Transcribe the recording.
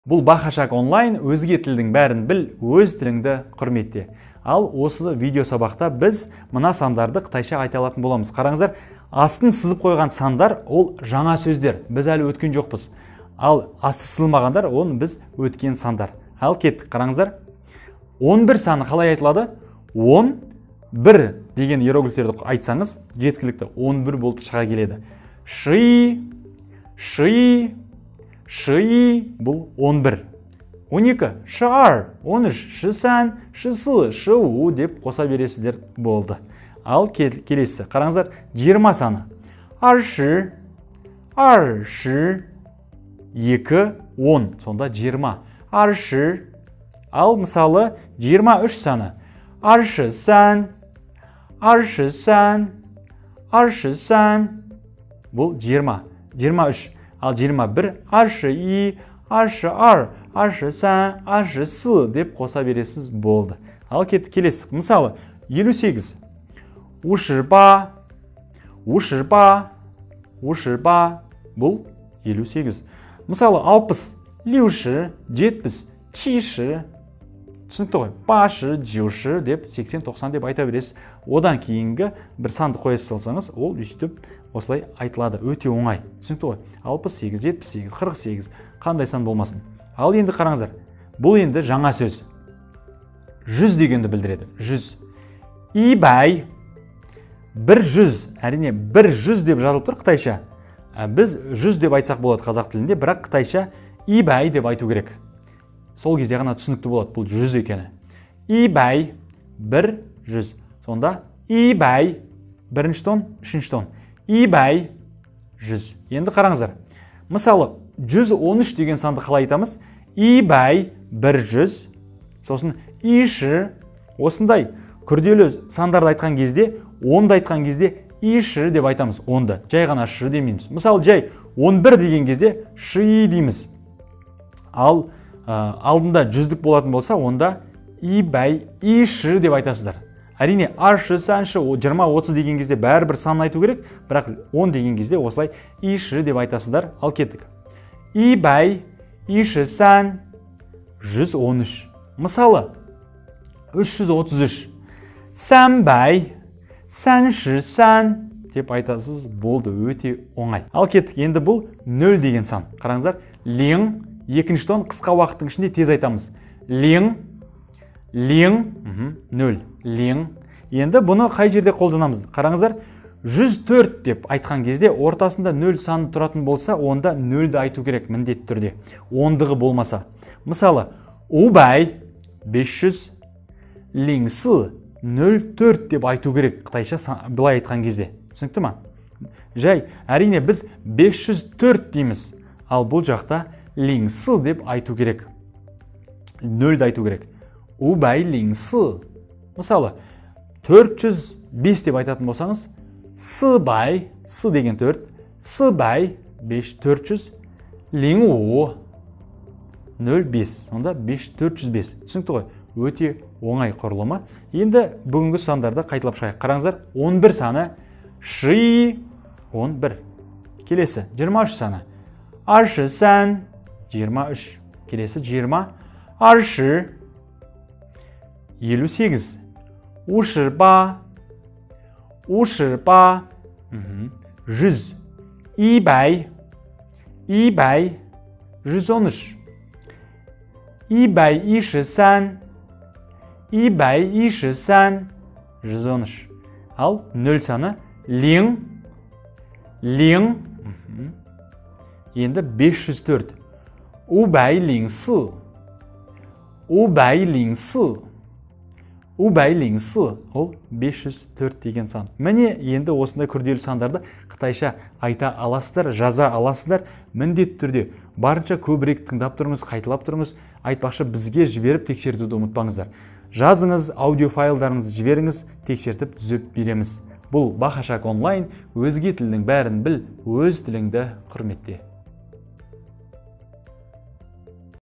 Бұл Бахашак онлайн өзге тілдің бәрін біл, өз тіліңді құрметте. Ал осы видео сабақта біз мына сандарды қытайша айта алатын боламыз. Қараңыздар, астын сызып қойған сандар ол жаңа сөздер. Біз әлі өткен жоқпыз. Ал асты сызылмағандар оны біз өткен сандар. Ал кеттік, қараңыздар. 11 саны қалай айтылады? 11 деген иероглифтерді айтсаңыз, жеткілікті 11 болып шыға келеді. Ши, бұл 11. 12. Шар, 13. Шысан, шысы, шыу деп қоса бересіздер болды. Ал келесі. Қараңыздар, 20 саны. Аршы, 2, 10. Сонда 20. Аршы. Ал мысалы 23 саны. Аршысан, бұл 20. 23. Ал 21. Аршы-и, аршы-ар, аршы-сан, аршы-сы деп қоса бересіз болды. Ал келесі. Мысалы 58. Ушырба, бұл 58. Мысалы 60. Люші, 70. Чиші, түсінікті ғой. Башы, жүші деп 80-90 деп айта бересіз. Одан кейінгі бір санды қоясыз алсаңыз, ол үстіп осылай айтылады. Өте оңай. Түсінікті ғой. 68, 78, 48, қандай сан болмасын. Ал енді қараңыздар. Бұл енді жаңа сөз. 100 дегенді білдіреді. 100. Ибай. 100. Әрине 100 деп жазылып тұр қытайша. Біз 100 деп айтсақ болады қазақ тілінде, бірақ қытайша ибай деп айту керек. Сол кезде ғана түсінікті болады, бұл 100 екені. Ибай, 100. Сонда ибай, бірінші тон, үшінші тон. Ибай, 100. Енді қараңыздар. Мысалы, 113 деген санды қалай айтамыз? Ибай, 100. Сосын иші, осындай күрделі сандарды айтқан кезде, 10-ды айтқан кезде иші деп айтамыз. 10-ды. Жай ғана шы демейміз. Мысалы, жай 11 деген кезде ши дейміз. Ал алдында 100-дік болатын болса, онда ибай, иші деп айтасыздар. Әрине, аршы, саншы, 20-30 деген кезде бәрібір сан айту керек, бірақ 10 деген кезде осылай иші деп айтасыздар. Ал кеттік. Ибай, иші, сан, 113. Мысалы, 333. Сәнбай, сәнші, сан деп айтасыз, болды, өте оңай. Ал кеттік, енді бұл 0 деген сан. Қараңыздар, лең, екінші тон қысқа уақыттың ішінде тез айтамыз. Лең, 0, лең. Енді бұны қай жерде қолданамыз? Қараңыздар, 104 деп айтқан кезде ортасында 0 саны тұратын болса, онда 0-ді айту керек міндетті түрде. 10-дығы болмаса. Мысалы, убай, 500, леңсі, 04 деп айту керек қытайша былай айтқан кезде. Түсінікті ма? Жай, әрине біз 504 дейміз. Ал бұл жақта леңсі деп айту керек. 0-ді айту керек. Убай леңсі. Мысалы, 405 деп айтатын болсаңыз, сыбай, сы деген 4, сыбай, 400, леңу, 05. Сонда 5405. Түсінікті ғой? Өте оңай құрылымы. Енді бүгінгі сандарды қайталап шығайық. Қараңыздар, 11 саны, ши, 11. Келесі, 23 саны, аршы, сан, 23. Келесі 20. Аршы. 58. Ушырба. 100. Ибай. 113. Ибай, иші, сан. 113. Ал 0 саны. Лең. Енді 504. Убай леңсі. 504 деген сан. Міне енді осындай күрделі сандарды қытайша айта аласыздар, жаза аласыздар. Міндетті түрде барынша көбірек тыңдап тұрыңыз, қайталап тұрыңыз. Айтпақшы бізге жіберіп тексертуді ұмытпаңыздар. Жазыңыз, аудио файлдарыңызды жіберіңіз, тексертіп түзеп береміз. Бұл Бахашак онлайн, өзге тілдің бәрін біл, өз тіліңді құрметте.